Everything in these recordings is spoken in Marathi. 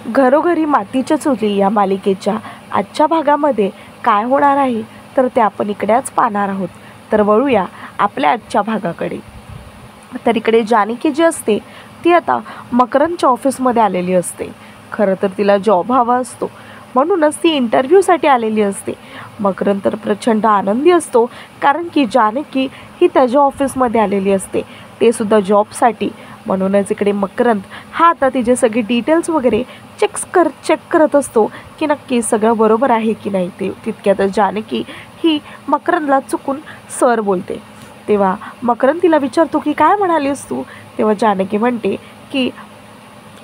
घरोघरी मातीच्या चुली या मालिकेच्या आजच्या भागामध्ये काय होणार आहे तर ते आपण इकडेच पाहणार आहोत. तर वळूया आपल्या आजच्या भागाकडे. तर इकडे जानकी जी असते ती आता मकरंदच्या ऑफिसमध्ये आलेली असते. खरं तर तिला जॉब हवा असतो म्हणूनच ती इंटरव्ह्यूसाठी आलेली असते. मकरंद तर प्रचंड आनंदी असतो कारण की जानकी ही त्याच्या ऑफिसमध्ये आलेली असते, ते सुद्धा जॉबसाठी. म्हणूनच इकडे मकरंद हा आता तिचे सगळे डिटेल्स वगैरे चेक करत असतो की नक्की सगळं बरोबर आहे की नाही. ते तितक्यातच जानकी ही मकरंदला चुकून सर बोलते. तेव्हा मकरंद तिला विचारतो की काय म्हणालीस तू. तेव्हा जानकी म्हणते की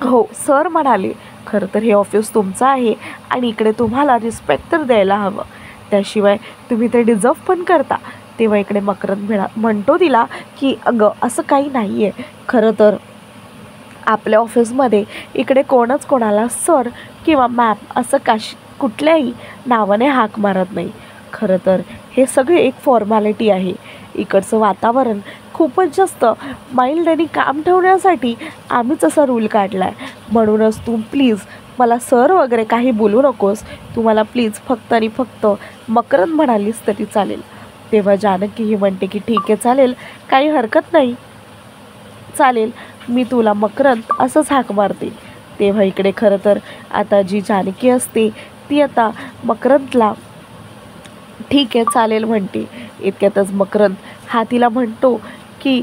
हो सर म्हणाले, खरं तर हे ऑफिस तुमचं आहे आणि इकडे तुम्हाला रिस्पेक्ट तर द्यायला हवं, त्याशिवाय तुम्ही ते डिझर्व पण करता. तेव्हा इकडे मकरंद म्हणतो तिला की अगं असं काही नाही आहे. खरं तर आपल्या ऑफिसमध्ये इकडे कोणच कोणाला सर किंवा मॅम असं कुठल्याही नावाने हाक मारत नाही. खरं तर हे सगळे एक फॉर्मॅलिटी आहे. इकडचं वातावरण खूपच जास्त माइल्ड आणि काम ठेवण्यासाठी आम्हीच असा रूल काढला आहे. म्हणूनच तू प्लीज मला सर वगैरे काही बोलू नकोस, तू मला प्लीज फक्त आणि फक्त मकरंद म्हणालीस तरी चालेल. तेव्हा जानकी ही म्हणते की ठीक आहे चालेल, काही हरकत नाही, चालेल मी तुला मकरंद असंच हाक मारते. तेव्हा इकडे खरं तर आता जी जानकी असते ती आता मकरंदला ठीक आहे चालेल म्हणते. इतक्यातच मकरंद हा तिला म्हणतो की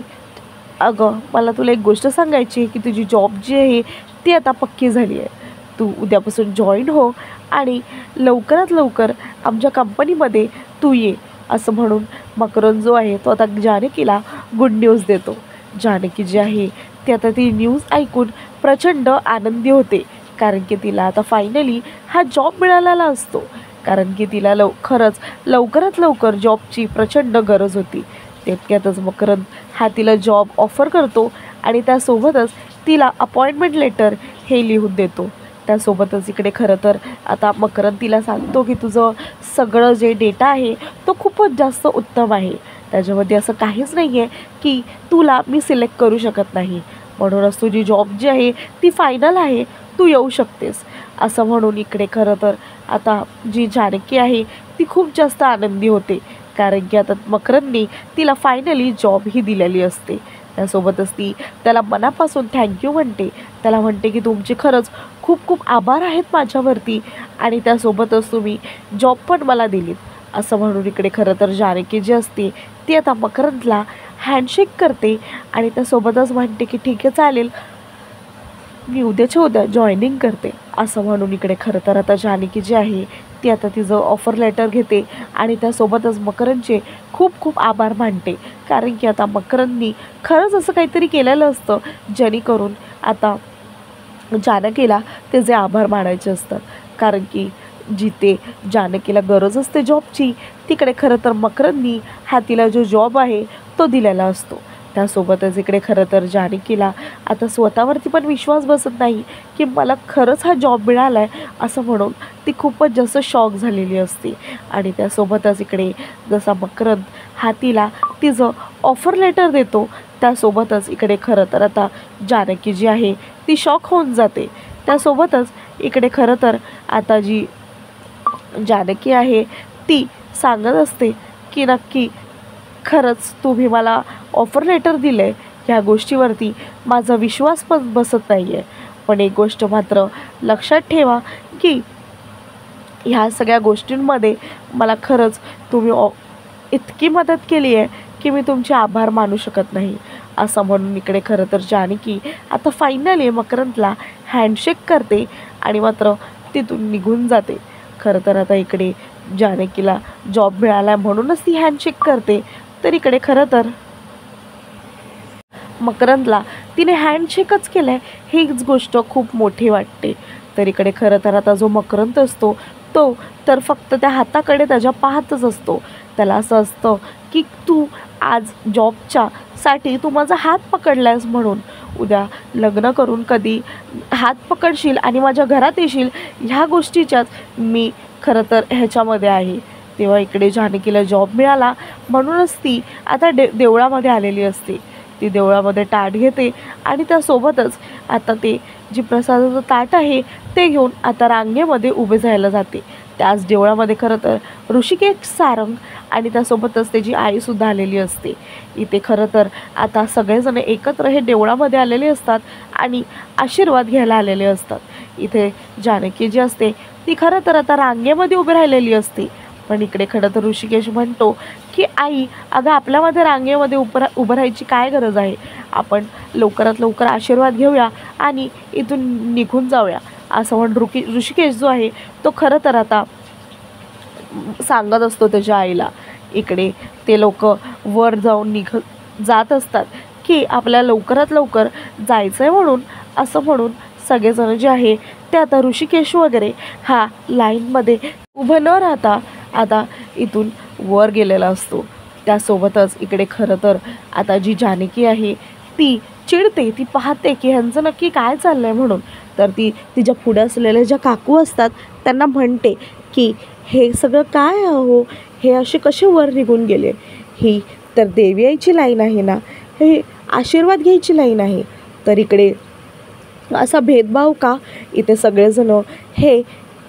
अगं मला तुला एक गोष्ट सांगायची आहे की तुझी जॉब जी आहे ती आता पक्की झाली आहे. तू उद्यापासून जॉईन हो आणि लवकरात लवकर आमच्या कंपनीमध्ये तू ये, असं म्हणून मकरंद जो आहे तो आता जानकीला गुड न्यूज देतो. जानकी जी आहे ती आता ती न्यूज ऐकून प्रचंड आनंदी होते कारण की तिला आता फायनली हा जॉब मिळालेला असतो. कारण की तिला खरंच लवकरात लवकर जॉबची प्रचंड गरज होती. तितक्यातच मकरंद हा तिला जॉब ऑफर करतो आणि त्यासोबतच तिला अपॉइंटमेंट लेटर हे लिहून देतो. त्यासोबतच इकडे खरं तर आता मकरंद तिला सांगतो की तुझं सगळं जे डेटा आहे तो खूपच जास्त उत्तम आहे, त्याच्यामध्ये असं काहीच नाही आहे की तुला मी सिलेक्ट करू शकत नाही, म्हणूनच तुझी जॉब जी आहे ती फायनल आहे, तू येऊ शकतेस, असं म्हणून इकडे खरं तर आता जी जानकी आहे ती खूप जास्त आनंदी होते कारण की आता मकरंदने तिला फायनली जॉब ही दिलेली असते. त्यासोबतच ती त्याला मनापासून थँक्यू म्हणते. त्याला म्हणते की तुमचे खरंच खूप खूप आभार आहेत माझ्यावरती आणि त्यासोबतच तुम्ही जॉब पण मला दिलीत, असं म्हणून इकडे खरं तर जानकी जी असते ती आता मकरंदला हँडशेक करते आणि त्यासोबतच म्हणते की ठीक आहे चालेल, मी उद्याच्या उद्या जॉईनिंग करते, असं म्हणून इकडे खरं तर आता जानकी जी आहे ती आता तिचं ऑफर लेटर घेते आणि त्यासोबतच मकरंदचे खूप खूप आभार मानते कारण की आता मकरंदनी खरंच असं काहीतरी केलेलं असतं जेणेकरून आता जानकीला त्याचे आभार मानायचे असतात. कारण की जिथे जानकीला गरज असते जॉबची तिकडे खरं तर मकरंदनी हा तिला जो जॉब आहे तो दिलेला असतो. त्यासोबतच इकडे खरं तर जानकीला आता स्वतःवरती पण विश्वास बसत नाही की मला खरंच हा जॉब मिळाला आहे, असं म्हणून ती खूपच जास्त शॉक झालेली असते. आणि त्यासोबतच इकडे जसा मकरंद हा तिला तिचं ऑफर लेटर देतो त्यासोबतच इकडे खरं तर आता जानकी जी आहे ती शॉक होऊन जाते. त्यासोबतच इकडे खरं तर आता जी जानकी आहे ती सांगत असते की नक्की खरंच तुम्ही मला ऑफर लेटर दिलं आहे, ह्या गोष्टीवरती माझा विश्वास पण बसत नाही आहे, पण एक गोष्ट मात्र लक्षात ठेवा की ह्या सगळ्या गोष्टींमध्ये मला खरंच तुम्ही इतकी मदत केली आहे की मी तुमचे आभार मानू शकत नाही, असं म्हणून इकडे खरं तर जानकी आता फायनली मकरंदला हँडशेक करते आणि मात्र तिथून निघून जाते. खरं तर आता इकडे जानकीला जॉब मिळाला म्हणूनच ती हँडशेक करते, तर इकडे खरं तर मकरंदला तिने हँडशेकच केलं आहे हीच गोष्ट खूप मोठी वाटते. तर इकडे खरं तर आता जो मकरंद असतो तो तर फक्त त्या हाताकडे त्याच्या पाहतच असतो. त्याला असं असतं की तू आज जॉबच्या साठी तू माझा हात पकडला आहेस म्हणून उद्या लग्न करून कधी हात पकडशील आणि माझ्या घरात येशील ह्या गोष्टीच्याच मी खरं तर ह्याच्यामध्ये आहे. तेव्हा इकडे जानकीला जॉब मिळाला म्हणूनच ती आता देवळामध्ये आलेली असते. ती देवळामध्ये टाट घेते आणि त्यासोबतच आता ते जी प्रसादाचं ताट आहे ते घेऊन आता रांगेमध्ये उभे जायला जाते. त्याच देवळामध्ये खरं तर ऋषिकेश, सारंग आणि त्यासोबतच त्याची आईसुद्धा आलेली असते. इथे खरं तर आता सगळेजण एकत्र हे देवळामध्ये आलेले असतात आणि आशीर्वाद घ्यायला आलेले असतात. इथे जानकी जी असते ती खरं तर आता रांगेमध्ये उभी राहिलेली असते. पण इकडे खरं तर ऋषिकेश म्हणतो की आई, अगं आपल्यामध्ये रांगेमध्ये उभं राहायची काय गरज आहे, आपण लवकरात लवकर आशीर्वाद घेऊया आणि इथून निघून जाऊया. असं म्हणून ऋषिकेश जो आहे तो खरं तर आता सांगत असतो त्याच्या आईला. इकडे ते लोक वर जाऊन जात असतात की आपल्याला लवकरात लवकर जायचं आहे म्हणून. असं म्हणून सगळेजण जे आहे ते आता ऋषिकेश वगैरे हा लाईनमध्ये उभं न राहता आता इथून वर गेलेला असतो. त्यासोबतच इकडे खरं तर आता जी जानकी आहे ती चिडते, ती पाहते की ह्यांचं नक्की काय चाललं आहे म्हणून. तर ती तिच्या पुढे असलेल्या ज्या काकू असतात त्यांना म्हणते की हे सगळं काय हो, हे असे कसे वर निघून गेले, ही तर देवी आईची लाईन आहे ना, हे आशीर्वाद घ्यायची लाईन आहे, तर इकडे असा भेदभाव का. इथे सगळेजण हे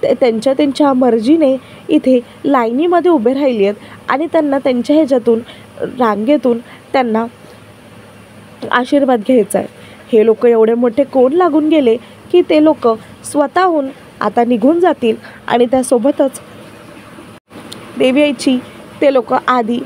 त्यांच्या मर्जीने इथे लाईनीमध्ये उभे राहिली आहेत आणि त्यांना त्यांच्या ह्याच्यातून रांगेतून त्यांना आशीर्वाद घ्यायचा आहे. हे लोक एवढे मोठे कोण लागून गेले की ते लोक स्वतःहून आता निघून जातील आणि त्यासोबतच देवी आईची ते लोक आधी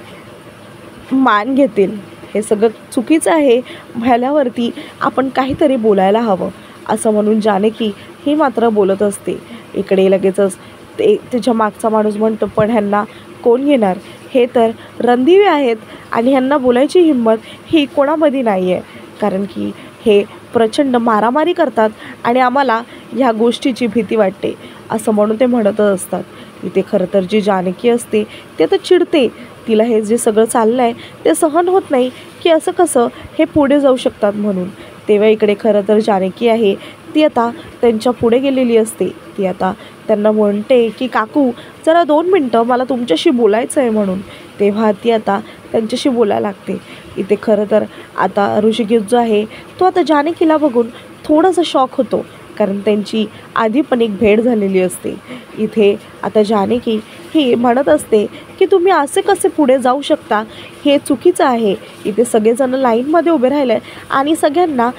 मान घेतील. हे सगळं चुकीचं आहे, भल्यावरती आपण काहीतरी बोलायला हवं. असं म्हणून जानकी ही मात्र बोलत असते. इकडे लगेचच तिच्या मागचा माणूस म्हणतो, पण ह्यांना कोण घेणार, हे तर रणदिवे आहेत आणि ह्यांना बोलायची हिंमत ही कोणामध्ये नाही आहे, कारण की हे प्रचंड मारामारी करतात आणि आम्हाला ह्या गोष्टीची भीती वाटते. असं म्हणून ते म्हणतच असतात. इथे खरं तर जी जानकी असते ते तर चिडते. तिला हे जे सगळं चाललं आहे ते सहन होत नाही की असं कसं हे पुढे जाऊ शकतात म्हणून. तेव्हा इकडे खरं तर जानकी आहे ती आता त्यांच्या पुढे गेलेली असते. ती आता त्यांना म्हणते की काकू जरा 2 मिनटं मला तुमच्याशी बोलायचं आहे म्हणून. तेव्हा ती आता त्यांच्याशी बोलायला लागते. इथे खरं तर आता ऋषिकेश जो आहे तो आता जानकीला बघून थोडासा शॉक होतो, कारण त्यांची आधी पण एक भेट झालेली असते. इथे आता जानकी ही म्हणत असते की तुम्ही असे कसे पुढे जाऊ शकता, हे चुकीचं आहे. इथे सगळेजण लाईनमध्ये उभे राहिले आणि सगळ्यांना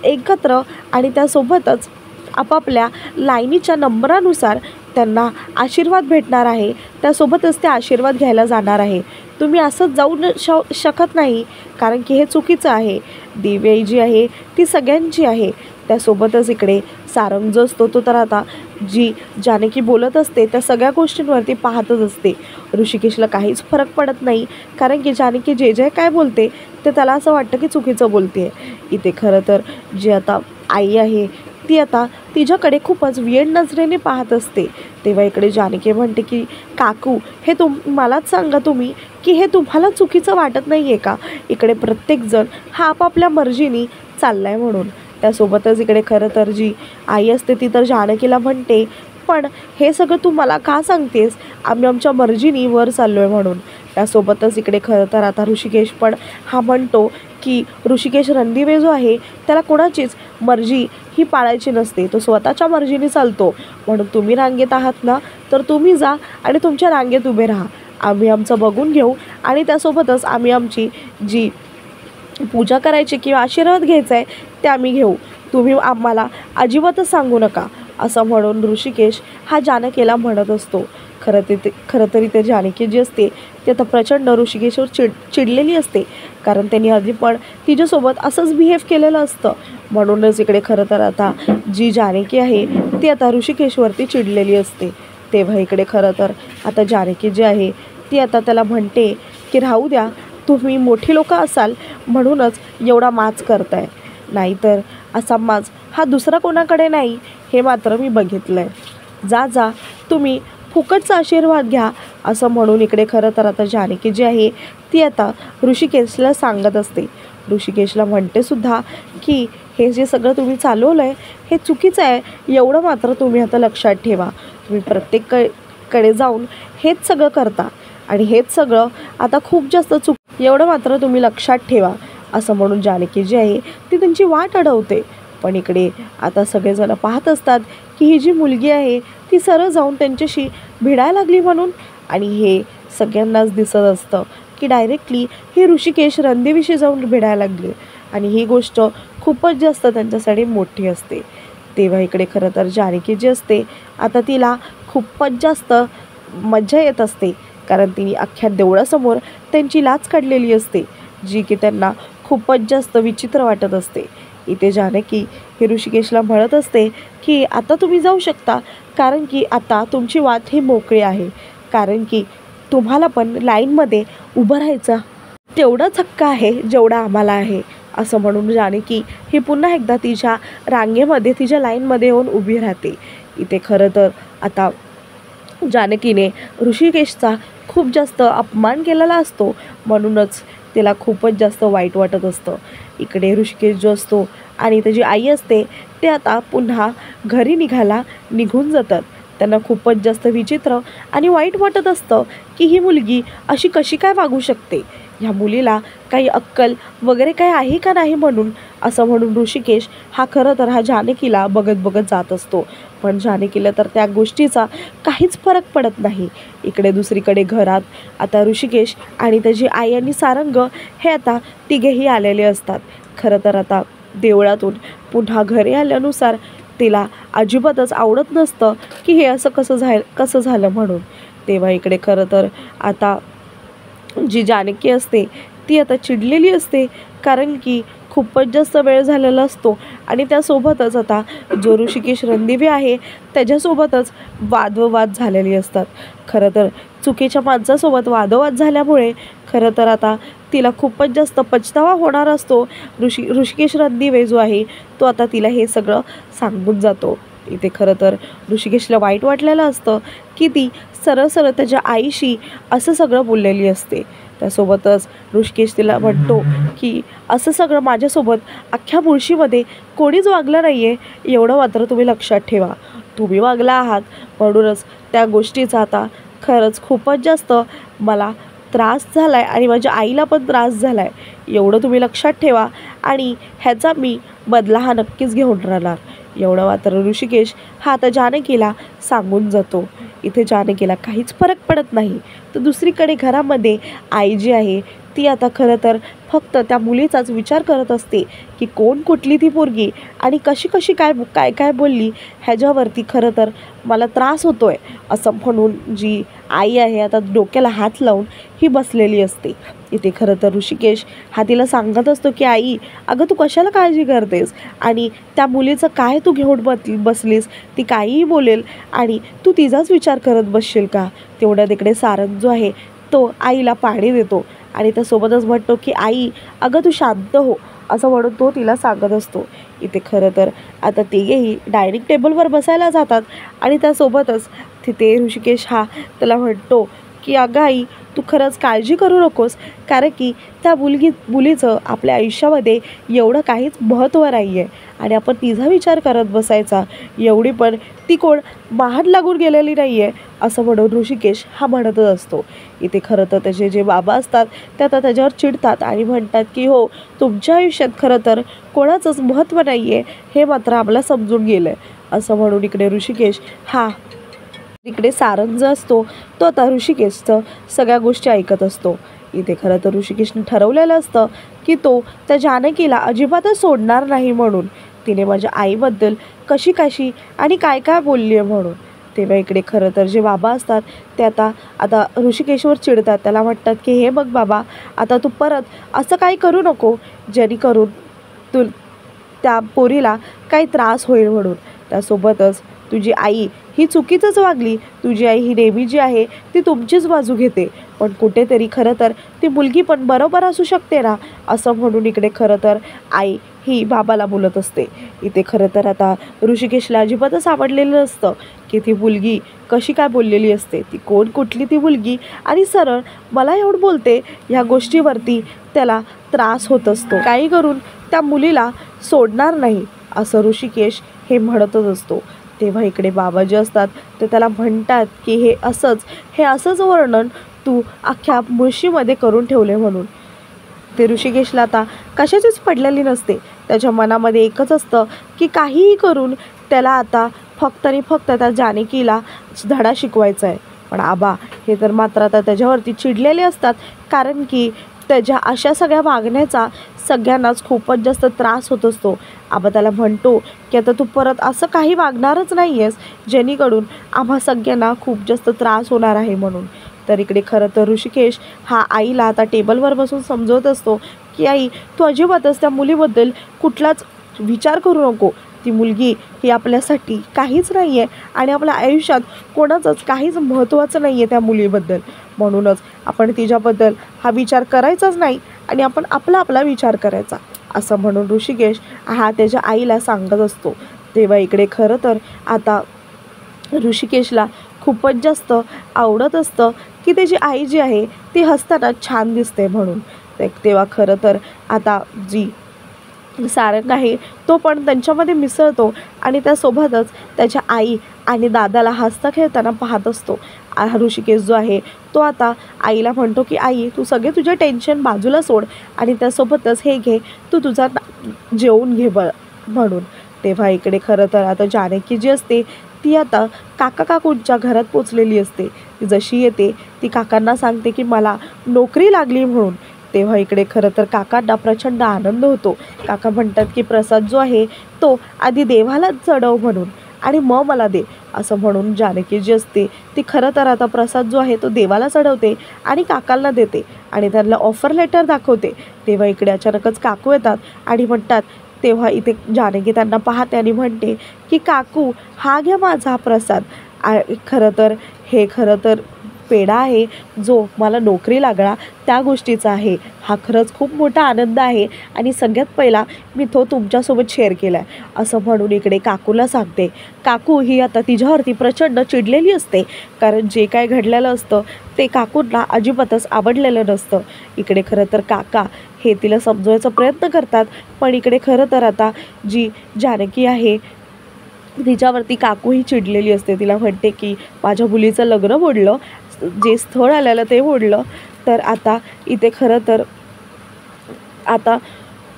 एकत्र आणि त्यासोबतच आपापल्या लाईनीच्या नंबरानुसार त्यांना आशीर्वाद भेटणार आहे, त्यासोबतच ते आशीर्वाद घ्यायला जाणार आहे. तुम्ही असंच जाऊ शकत नाही, कारण की हे चुकीचं आहे. देवी आई जी आहे ती सगळ्यांची आहे. त्यासोबतच इकडे सारंग जो असतो तो तर आता जी जानकी बोलत असते त्या सगळ्या गोष्टींवरती पाहतच असते. ऋषिकेशला काहीच फरक पडत नाही, कारण की जानकी जे काय बोलते ते त्याला असं वाटतं की चुकीचं बोलते. इथे खरं तर जी आता आई आहे ती आता तिच्याकडे खूपच वेड नजरेने पाहत असते. तेव्हा इकडे जानकी म्हणते की काकू हे मलाच सांगा तुम्ही की हे तुम्हाला चुकीचं वाटत नाही आहे का, इकडे प्रत्येकजण हा आपापल्या मर्जीने चालला आहे म्हणून. त्यासोबतच इकडे खरं तर जी आई असते ती तर जानकीला म्हणते, पण हे सगळं तू मला का सांगतेस, आम्ही आमच्या मर्जीने वर चाललो आहे म्हणून. त्यासोबतच इकडे खरं तर आता ऋषिकेश पण हा म्हणतो की ऋषिकेश रणदिवे जो आहे त्याला कोणाचीच मर्जी ही पाळायची नसते, तो स्वतःच्या मर्जीने चालतो. म्हणून तुम्ही रांगेत आहात ना, तर तुम्ही जा आणि तुमच्या रांगेत उभे राहा, आम्ही आमचं बघून घेऊ आणि त्यासोबतच आम्ही आमची जी पूजा करायची किंवा आशीर्वाद घ्यायचा आहे ते आम्ही घेऊ, तुम्ही आम्हाला अजिबातच सांगू नका. असं म्हणून ऋषिकेश हा जानकीला म्हणत असतो. खरं तरी ते जानकी जी असते ती आता प्रचंड ऋषिकेशवर चिडलेली असते, कारण त्यांनी आधी पण तिच्यासोबत असंच बिहेव केलेलं असतं. म्हणूनच इकडे खरं तर आता जी जानकी आहे ती आता ऋषिकेशवरती चिडलेली असते. तेव्हा इकडे खरं तर आता जानकी जी आहे ती आता त्याला म्हणते की राहू द्या, तुम्ही मोठी लोकं असाल म्हणूनच एवढा माज करताय, नाहीतर असा माज हा दुसरा कोणाकडे नाही, हे मात्र मी बघितलं आहे. जा तुम्ही फुकटचा आशीर्वाद घ्या. असं म्हणून इकडे खरं तर आता जानकी जी आहे ती आता ऋषिकेशला सांगत असते. ऋषिकेशला म्हणते सुद्धा की हे जे सगळं तुम्ही चालवलं आहे हे चुकीचं आहे, एवढं मात्र तुम्ही आता लक्षात ठेवा. तुम्ही प्रत्येककडे जाऊन हेच सगळं करता आणि हेच सगळं आता खूप जास्त एवढं मात्र तुम्ही लक्षात ठेवा. असं म्हणून जानकी जी आहे ती त्यांची वाट अडवते. पण इकडे आता सगळेजण पाहत असतात की ही जी मुलगी आहे ती सरळ जाऊन त्यांच्याशी भिडायला लागली म्हणून. आणि हे सगळ्यांनाच दिसत असतं की डायरेक्टली हे ऋषिकेश रणदेवीशी जाऊन भिडायला लागले आणि ही गोष्ट खूपच जास्त त्यांच्यासाठी मोठी असते. तेव्हा इकडे खरं तर जानकी जी असते आता तिला खूपच जास्त मज्जा येत असते, कारण तिने अख्ख्या देवळासमोर त्यांची लाच काढलेली असते, जी की त्यांना खूपच जास्त विचित्र वाटत असते. इथे जानकी ही ऋषिकेशला म्हणत असते की आता तुम्ही जाऊ शकता, कारण की आता तुमची वाट ही मोकळी आहे, कारण की तुम्हाला पण लाईनमध्ये उभं राहायचा तेवढाच हक्क आहे जेवढा आम्हाला आहे. असं म्हणून जानकी ही पुन्हा एकदा तिच्या रांगेमध्ये तिच्या लाईनमध्ये येऊन उभी राहते. इथे खरं तर आता जानकीने ऋषिकेशचा खूप जास्त अपमान केलेला असतो, म्हणूनच तिला खूपच जास्त वाईट वाटत असतं. इकडे ऋषिकेश जो असतो आणि त्याची आई असते ते आता पुन्हा घरी निघून जातात. त्यांना खूपच जास्त विचित्र आणि वाईट वाटत असतं की ही मुलगी अशी कशी काय वागू शकते, ह्या मुलीला काही अक्कल वगैरे काय आहे का नाही म्हणून. असं म्हणून ऋषिकेश हा खरं तर जानकीला बघत जात असतो, पण जानकीला तर त्या गोष्टीचा काहीच फरक पडत नाही. इकडे दुसरीकडे घरात आता ऋषिकेश आणि त्याची आई आणि सारंग हे आता तिघेही आलेले असतात. खरं तर आता देवळातून पुन्हा घरी आल्यानुसार तिला अजिबातच आवडत नसतं की हे असं कसं झालं म्हणून. तेव्हा इकडे खरं तर आता जी जानकी असते ती आता चिडलेली असते, कारण की खूपच जास्त वेळ झालेला असतो आणि त्यासोबतच आता जो ऋषिकेश रणदेवी आहे त्याच्यासोबतच वादविवाद झालेली असतात. खरं तर चुकीच्या माणसासोबत वादविवाद झाल्यामुळे खरं तर आता तिला खूपच जास्त पछतावा होणार असतो. ऋषिकेश रणदिवे जो आहे तो आता तिला हे सगळं सांगून जातो. इथे खरं तर ऋषिकेशला वाईट वाटलेलं असतं की ती सरळ त्याच्या आईशी असं सगळं बोललेली असते. त्यासोबतच ऋषिकेश तिला म्हणतो की असं सगळं माझ्यासोबत अख्ख्या मुळशीमध्ये कोणीच वागलं नाही आहे, एवढं मात्र तुम्ही लक्षात ठेवा. तुम्ही वागला आहात म्हणूनच त्या गोष्टीचा आता खरंच खूपच जास्त मला त्रास झाला आहे आणि माझ्या आईला पण त्रास झाला आहे, एवढं तुम्ही लक्षात ठेवा आणि ह्याचा मी बदला हा नक्कीच घेऊन राहणार. एवढं मात्र ऋषिकेश हा आता जानकीला सांगून जातो. इथे जानकीला काहीच फरक पडत नाही. तर दुसरीकडे घरामध्ये आई जी आहे ती आता खरं तर फक्त त्या मुलीचाच विचार करत असते की कोण कुठली ती पोरगी आणि कशी काय बोलली, ह्याच्यावरती खरं तर मला त्रास होतो आहे असं म्हणून जी आई आहे आता डोक्याला हात लावून ही बसलेली असते. इथे खरं तर ऋषिकेश हा तिला सांगत असतो की आई अगं तू कशाला काळजी करतेस आणि त्या मुलीचं काय तू घेऊन बसलीस, ती काहीही बोलेल आणि तू तिचाच विचार करत बसशील का. तेवढ्या तिकडे सारंग जो आहे तो आईला पाणी देतो आणि त्यासोबतच म्हणतो की आई अगं तू शांत हो, असं म्हणून तो तिला सांगत असतो. इथे खरं तर आता तिघेही डायनिंग टेबलवर बसायला जातात आणि त्यासोबतच तिथे ऋषिकेश हा त्याला म्हणतो की अगं आई तू खरंच काळजी करू नकोस, कारण की त्या मुलीचं आपल्या आयुष्यामध्ये एवढं काहीच महत्त्व नाही आहे आणि आपण तिचा विचार करत बसायचा, एवढी पण ती कोण महाड लागून गेलेली नाही आहे असं म्हणून ऋषिकेश हा म्हणतच असतो. इथे खरं तर त्याचे जे बाबा असतात ते आता त्याच्यावर चिडतात आणि म्हणतात की हो तुमच्या आयुष्यात खरं तर कोणाचंच महत्त्व नाही आहे हे मात्र आम्हाला समजून गेलं आहे. असं म्हणून इकडे ऋषिकेश हा इकडे सारंग जो असतो तो आता ऋषिकेशचं सगळ्या गोष्टी ऐकत असतो. इथे खरं तर ऋषिकेशने ठरवलेलं असतं की तो त्या जानकीला अजिबातच सोडणार नाही म्हणून. तिने माझ्या आईबद्दल कशी आणि काय बोलली आहे म्हणून. तेव्हा इकडे खरं तर जे बाबा असतात ते आता ऋषिकेशवर चिडतात. त्याला म्हणतात की हे बघ बाबा आता तू परत असं काही करू नको जेणेकरून तू त्या पोरीला काही त्रास होईल म्हणून. त्यासोबतच तुझी आई ही चुकीचंच वागली, तुझी आई ही नेहमी जी आहे ती तुमचीच बाजू घेते, पण कुठेतरी खरं तर ती मुलगी पण बरोबर असू शकते ना, असं म्हणून इकडे खरं तर आई ही बाबाला बोलत असते. इथे खरं तर आता ऋषिकेशला अजिबातच आवडलेलं नसतं की ती मुलगी कशी काय बोललेली असते, ती कोण कुठली ती मुलगी आणि सरळ मला एवढं बोलते, ह्या गोष्टीवरती त्याला त्रास होत असतो. काही करून त्या मुलीला सोडणार नाही असं ऋषिकेश हे म्हणतच असतो. तेव्हा इकडे बाबा जे असतात ते त्याला म्हणतात की हे असंच वर्णन तू अख्ख्या मुळशीमध्ये करून ठेवले म्हणून. ते ऋषिकेशला आता कशाचीच पडलेली नसते. त्याच्या मनामध्ये एकच असतं की काहीही करून त्याला आता फक्त आणि फक्त त्या जानकीला धडा शिकवायचा आहे. पण आबा हे तर मात्र आता त्याच्यावरती चिडलेले असतात, कारण की त्याच्या अशा सगळ्या वागण्याचा सगळ्यांनाच खूपच जास्त त्रास होत असतो. आबा त्याला म्हणतो की आता तू परत असं काही वागणारच नाही आहेस जेणेकरून आम्हा सगळ्यांना खूप जास्त त्रास होणार आहे म्हणून. तर इकडे खरं तर ऋषिकेश हा आईला आता टेबलवर बसून समजवत असतो की आई, तू अजिबातच त्या मुलीबद्दल कुठलाच विचार करू नको. ती मुलगी ही आपल्यासाठी काहीच नाही आहे आणि आपल्या आयुष्यात कोणाचंच काहीच महत्त्वाचं नाही आहे त्या मुलीबद्दल. म्हणूनच आपण तिच्याबद्दल हा विचार करायचाच नाही आणि आपण आपला विचार करायचा, असं म्हणून ऋषिकेश हा त्याच्या आईला सांगत असतो. तेव्हा इकडे खरं तर आता ऋषिकेशला खूपच जास्त आवडत असतं की त्याची आई जी आहे ती हसताना छान दिसते म्हणून. तेव्हा खरं तर आता जी सारंग आहे तो पण त्यांच्यामध्ये मिसळतो आणि त्यासोबतच त्याच्या आई आणि दादाला हसता खेळताना पाहत असतो. ऋषिकेश जो आहे तो आता आईला म्हणतो की आई, तू सगळे तुझे टेन्शन बाजूला सोड आणि त्यासोबतच हे घे, तू तुझा जेवून घे म्हणून. तेव्हा इकडे खरं तर आता जानकी जी असते ती आता काकांच्या घरात पोचलेली असते. ती जशी येते ती काकांना सांगते की मला नोकरी लागली म्हणून. तेव्हा इकडे खरं तर काकांना प्रचंड आनंद होतो. काका म्हणतात की प्रसाद जो आहे तो आधी देवालाच चढव म्हणून आणि मग मला दे, असं म्हणून जानकी जी असते ती खरं तर आता प्रसाद जो आहे तो देवाला चढवते आणि काकांना देते आणि त्यांना ऑफर लेटर दाखवते. तेव्हा इकडे अचानकच काकू येतात आणि म्हणतात. तेव्हा इथे जानकी त्यांना पाहते आणि म्हणते की काकू, हा घ्या माझा प्रसाद. खरं तर पेढा आहे जो मला नोकरी लागला त्या गोष्टीचा आहे. हा खरंच खूप मोठा आनंद आहे आणि सगळ्यात पहिला मी तो तुमच्यासोबत शेअर केला आहे, असं म्हणून इकडे काकूला सांगते. काकू ही आता तिच्यावरती प्रचंड चिडलेली असते, कारण जे काय घडलेलं असतं ते काकूंना अजिबातच आवडलेलं नसतं. इकडे खरं तर काका हे तिला समजवायचा प्रयत्न करतात, पण इकडे खरं तर आता जी जानकी आहे तिच्यावरती काकूही चिडलेली असते. तिला म्हणते की माझ्या मुलीचं लग्न मोडलं, जे स्थळ आलेलं ते मोडलं, तर आता इथे खरं तर आता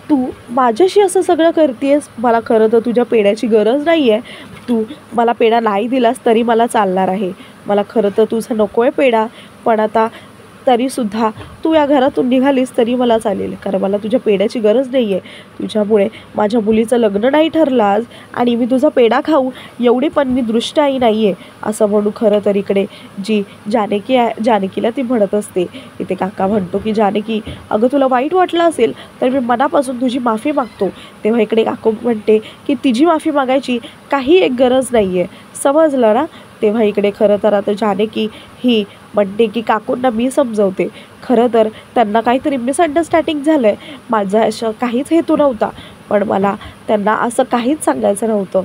तू माझ्याशी असं सगळं करतेस. मला खरं तर तुझ्या पेढ्याची गरज नाही आहे. तू मला पेढा नाही दिलास तरी मला चालणार आहे. मला खरं तर तुझा नको आहे पेढा, पण आता तरीसुद्धा तू या घरातून निघालीस तरी मला चालेल, कारण मला तुझ्या पेढ्याची गरज नाही आहे. तुझ्यामुळे माझ्या मुलीचं लग्न नाही ठरलं आज आणि मी तुझा पेढा खाऊ एवढी पण मी दृष्ट आई नाही आहे, असं म्हणून खरं तर इकडे जी जानकीला ती म्हणत असते. इथे काका म्हणतो की जानकी, अगं तुला वाईट वाटलं असेल तर मी मनापासून तुझी माफी मागतो. तेव्हा इकडे काकू म्हणते की तिची माफी मागायची काही एक गरज नाही आहे, समजलं ना. तेव्हा इकडे खरं तर आता जानकी ही म्हणते की काकूंना मी समजवते. खरं तर त्यांना काहीतरी मिसअंडरस्टँडिंग झालं आहे. माझा असं काहीच हेतू नव्हता, पण मला त्यांना असं काहीच सांगायचं नव्हतं.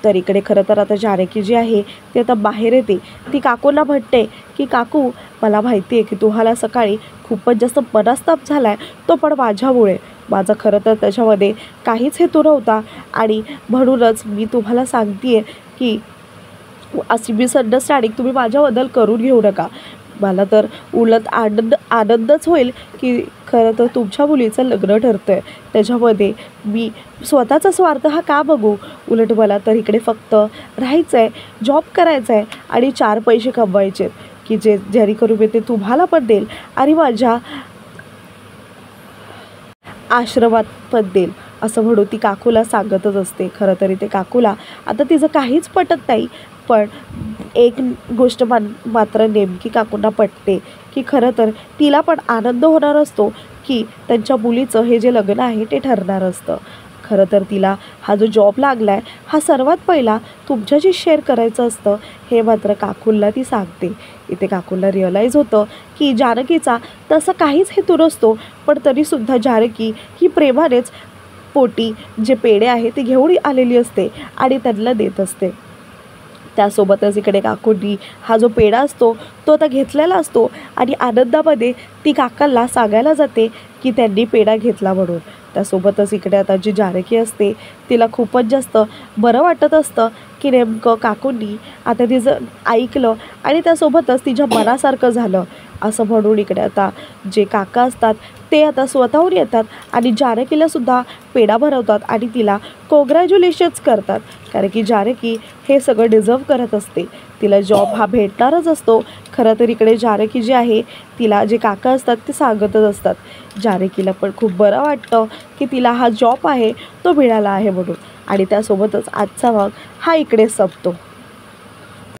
तर इकडे खरं तर आता जानकी जी आहे ती आता बाहेर येते. ती काकूंना म्हणते की काकू, मला माहिती आहे की तुम्हाला सकाळी खूपच जास्त मनस्ताप झाला आहे, तो पण माझ्यामुळे. माझा खरं तर त्याच्यामध्ये काहीच हेतू नव्हता आणि म्हणूनच मी तुम्हाला सांगते आहे की अशी मिसअंडरस्टँडिंग तुम्ही माझ्याबद्दल करून घेऊ नका. मला तर उलट आनंदच होईल की खरं तर तुमच्या मुलीचं लग्न ठरतं आहे. त्याच्यामध्ये मी स्वतःचा स्वार्थ हा का बघू. उलट मला तर इकडे फक्त राहायचं आहे, जॉब करायचा आहे आणि 4 पैसे कमवायचे की जेणेकरून मी ते तुम्हाला पण देईल आणि माझ्या आश्रमात पण देईल, असं म्हणून ती काकूला सांगतच असते. खरं तरी ते काकूला आता तिचं काहीच पटत नाही, पण एक गोष्ट मात्र नेमकी काकूंना पटते की खरं तर तिला पण आनंद होणार असतो की त्यांच्या मुलीचं हे जे लग्न आहे ते ठरणार असतं. खरं तर तिला हा जो जॉब लागला आहे हा सर्वात पहिला तुमच्याशी शेअर करायचं असतं, हे मात्र काकूंना ती सांगते. इथे काकूंना रिअलाईज होतं की जानकीचा तसं काहीच हेतू नसतो, पण तरीसुद्धा जानकी ही प्रेमानेच पोटी जे पेढे आहे ते घेऊन आलेली असते आणि त्यांना देत असते. त्यासोबतच इकडे काकूंनी हा जो पेढा असतो तो आता घेतलेला असतो आणि आनंदामध्ये ती काकांना सांगायला जाते की त्यांनी पेढा घेतला म्हणून. त्यासोबतच इकडे आता जी जानकी असते तिला खूपच जास्त बरं वाटत असतं की नेमकं काकूंनी आता तिचं ऐकलं आणि त्यासोबतच तिच्या मनासारखं झालं असं म्हणून इकडे आता जे काका असतात ते आता स्वतःहून येतात आणि जानकीलासुद्धा पेढा भरवतात आणि तिला कॉंग्रॅच्युलेशन्स करतात. कारण की जानकी हे सगळं डिझर्व करत असते. तिला जॉब हा भेटणारच असतो. खरं तर इकडे जानकी जी आहे तिला जे काका असतात ते सांगतच असतात. जानकीला पण खूप बरं वाटतं की तिला हा जॉब आहे तो मिळाला आहे म्हणून. आणि त्यासोबतच आजचा भाग हा इकडे संपतो.